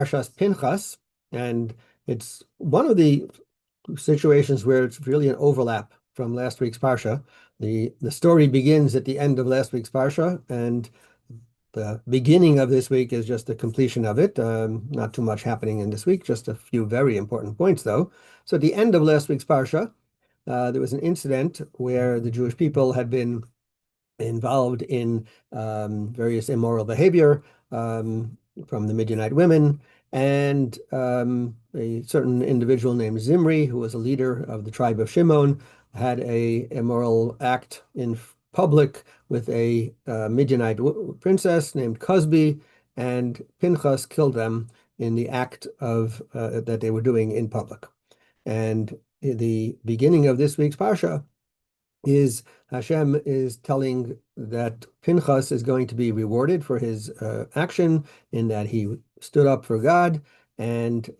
Parshas Pinchas, and it's one of the situations where it's really an overlap from last week's Parsha. The story begins at the end of last week's Parsha, and the beginning of this week is just the completion of it. Not too much happening in this week, just a few very important points, though. So at the end of last week's Parsha, there was an incident where the Jewish people had been involved in various immoral behavior from the Midianite women, and a certain individual named Zimri, who was a leader of the tribe of Shimon, had a immoral act in public with a Midianite princess named Cosby, and Pinchas killed them in the act of that they were doing in public. And the beginning of this week's parsha is Hashem is telling that Pinchas is going to be rewarded for his action in that he stood up for God. And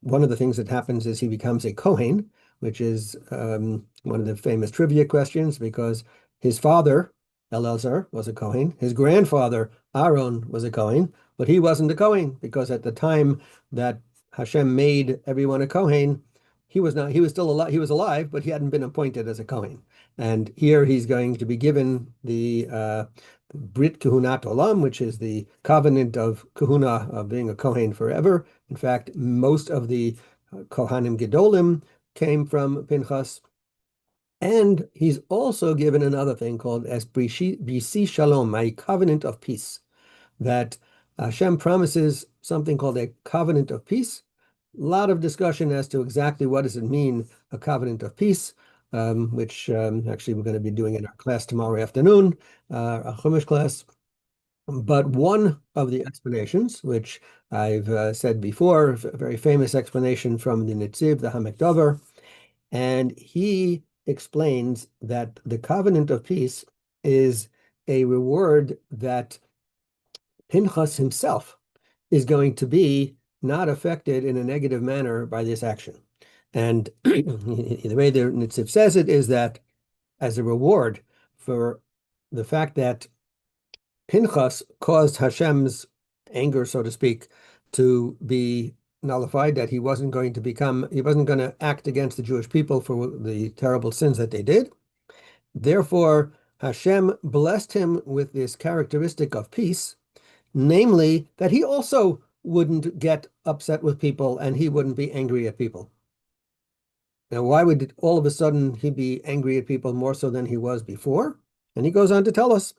one of the things that happens is he becomes a Kohen, which is one of the famous trivia questions because his father, Elazar, was a Kohen. His grandfather, Aaron, was a Kohen, but he wasn't a Kohen because at the time that Hashem made everyone a Kohen, he was not, he was still alive, he was alive, but he hadn't been appointed as a Kohen. And here he's going to be given the Brit Kehunat Olam, which is the covenant of Kahuna, of being a Kohen forever. In fact, most of the Kohanim Gedolim came from Pinchas. And he's also given another thing called as Bisi Shalom, a covenant of peace, that Hashem promises something called a covenant of peace. A lot of discussion as to exactly what does it mean, a covenant of peace, which actually we're going to be doing in our class tomorrow afternoon, a Chumash class. But one of the explanations, which I've said before, a very famous explanation from the Nitziv, the Hamek Dover, and he explains that the covenant of peace is a reward that Pinchas himself is going to be not affected in a negative manner by this action. And the way the Nitziv says it is that as a reward for the fact that Pinchas caused Hashem's anger, so to speak, to be nullified, that he wasn't going to act against the Jewish people for the terrible sins that they did. Therefore, Hashem blessed him with this characteristic of peace, namely that he also wouldn't get upset with people and he wouldn't be angry at people. Now, why would all of a sudden he be angry at people more so than he was before? And he goes on to tell us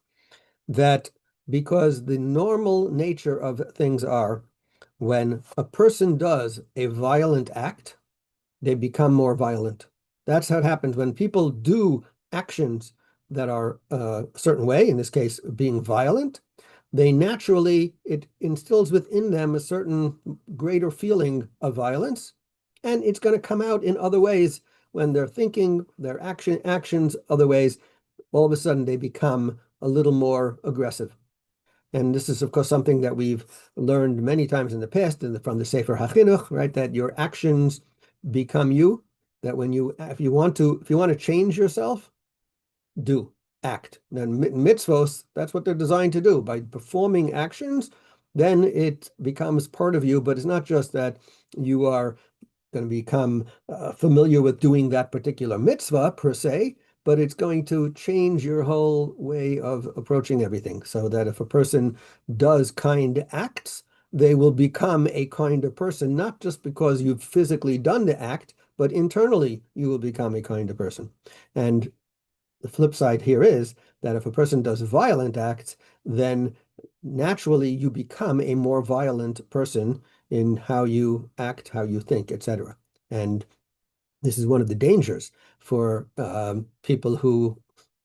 that because the normal nature of things are when a person does a violent act, they become more violent. That's how it happens when people do actions that are a certain way, in this case, being violent. They naturally, it instills within them a certain greater feeling of violence, and it's going to come out in other ways when they're thinking, their actions, other ways. All of a sudden, they become a little more aggressive. And this is, of course, something that we've learned many times in the past from the Sefer HaChinuch, right? That your actions become you. That if you want to change yourself, act. And mitzvos, that's what they're designed to do. By performing actions, then it becomes part of you. But it's not just that you are going to become familiar with doing that particular mitzvah per se, but it's going to change your whole way of approaching everything. So that if a person does kind acts, they will become a kinder person, not just because you've physically done the act, but internally you will become a kinder person. And the flip side here is that if a person does violent acts, then naturally you become a more violent person in how you act, how you think, etc. And this is one of the dangers for people who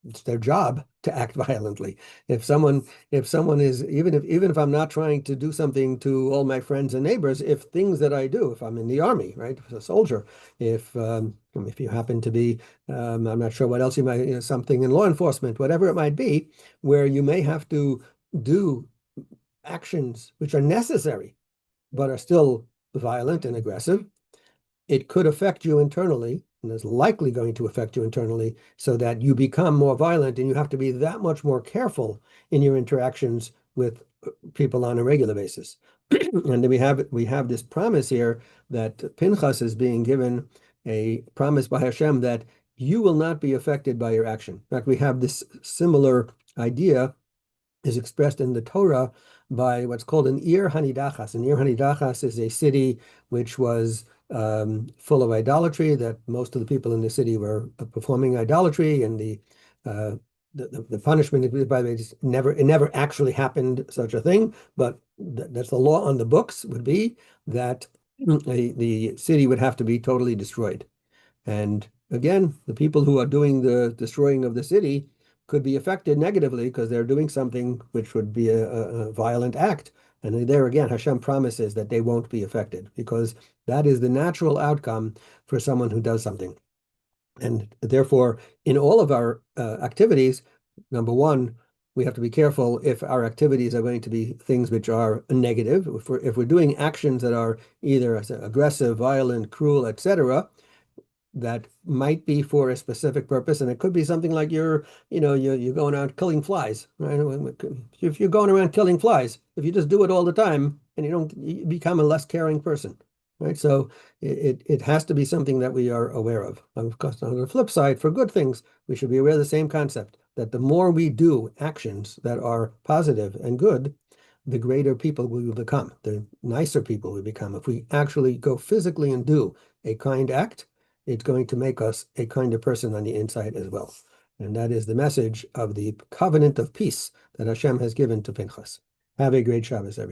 it's their job to act violently. If someone is, even if I'm not trying to do something to all my friends and neighbors, if things that I do, if I'm in the army, right, as a soldier, if you happen to be, I'm not sure what else you might, something in law enforcement, whatever it might be, where you may have to do actions which are necessary, but are still violent and aggressive, it could affect you internally, and is likely going to affect you internally, so that you become more violent and you have to be that much more careful in your interactions with people on a regular basis. And then we have this promise here that Pinchas is being given a promise by Hashem that you will not be affected by your action. In fact, we have this similar idea is expressed in the Torah by what's called an Ir Hanidachas. An Ir Hanidachas is a city which was full of idolatry, that most of the people in the city were performing idolatry, and the punishment, by the way, it never actually happened, such a thing, but that's the law on the books, would be that the city would have to be totally destroyed. And again, the people who are doing the destroying of the city could be affected negatively because they're doing something which would be a violent act. And there again, Hashem promises that they won't be affected because that is the natural outcome for someone who does something. And therefore, in all of our activities, number one, we have to be careful if our activities are going to be things which are negative. If we're doing actions that are either aggressive, violent, cruel, etc., that might be for a specific purpose, and it could be something like you're going around killing flies, right? If you're going around killing flies, if you just do it all the time, and you become a less caring person, right? So it has to be something that we are aware of. Of course, on the flip side, for good things, we should be aware of the same concept, that the more we do actions that are positive and good, the greater people we will become, the nicer people we become. If we actually go physically and do a kind act, it's going to make us a kinder person on the inside as well. And that is the message of the covenant of peace that Hashem has given to Pinchas. Have a great Shabbos, everyone.